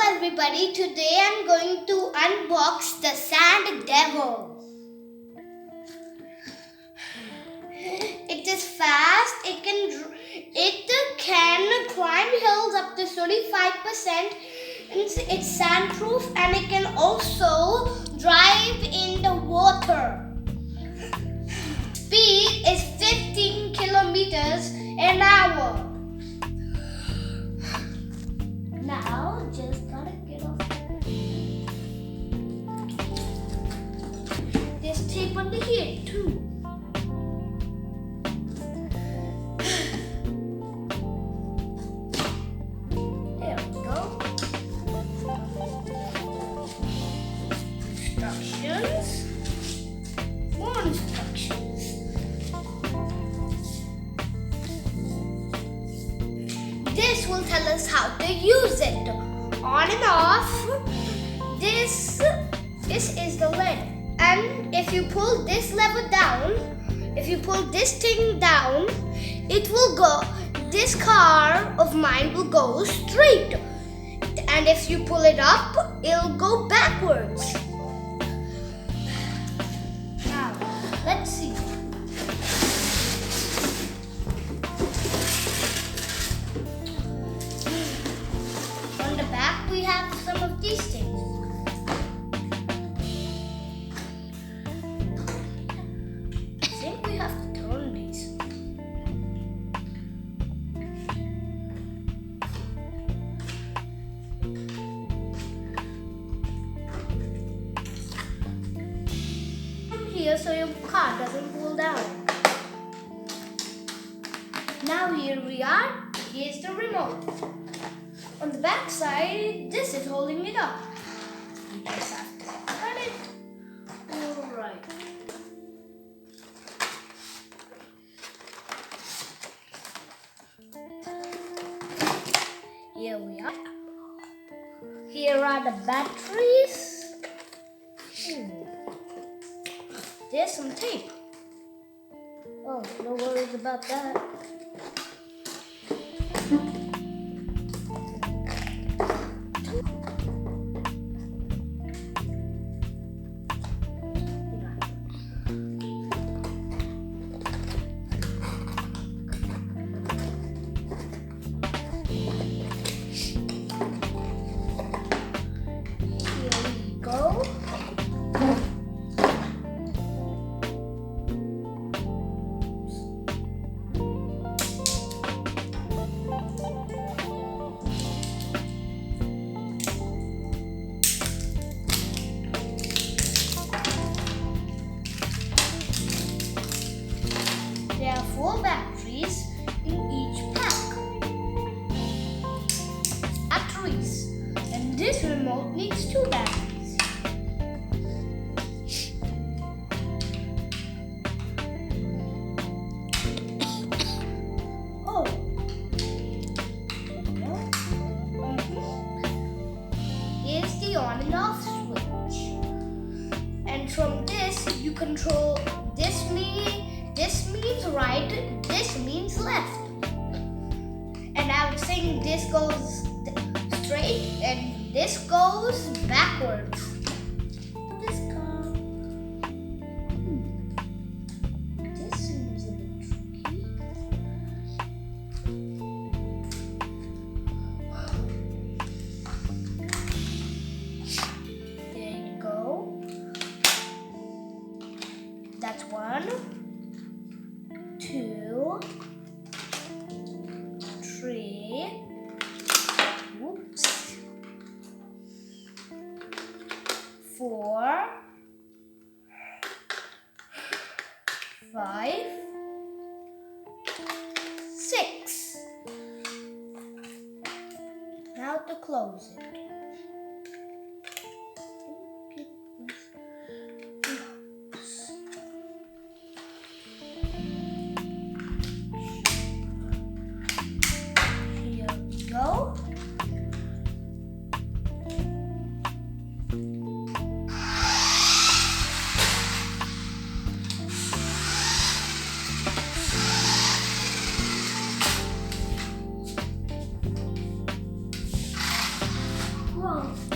everybody, today I'm going to unbox the Sand Devil. It is fast, it can climb hills up to 35%, it's sandproof, and it can also drive in the water. Speed is 15 kilometers an hour. Now, just gotta get off. There's tape under here too. There we go. Instructions. More instructions. This will tell us how to use it. On and off. This is the lid. And if you pull this lever down, if you pull this thing down, it will go, this car of mine will go straight. And if you pull it up, it'll go backwards. Now, let's see. On the back, we have some of these things. I think we have to turn these. Here so your car doesn't fall down. Now here we are. Here's the remote. On the back side, this is holding it up. You just have to turn it. Alright. Here we are. Here are the batteries. There's some tape. Oh, no worries about that. There are 4 batteries in each pack. Batteries. And this remote needs 2 batteries. Oh. Here's the on and off switch. And from this, you control this means right, this means left. And I was saying this goes straight and this goes backwards. This car. This seems a bit tricky. There you go. That's 1, 2, 3, whoops, 4, 5, 6. Now to close it. Go. wrong.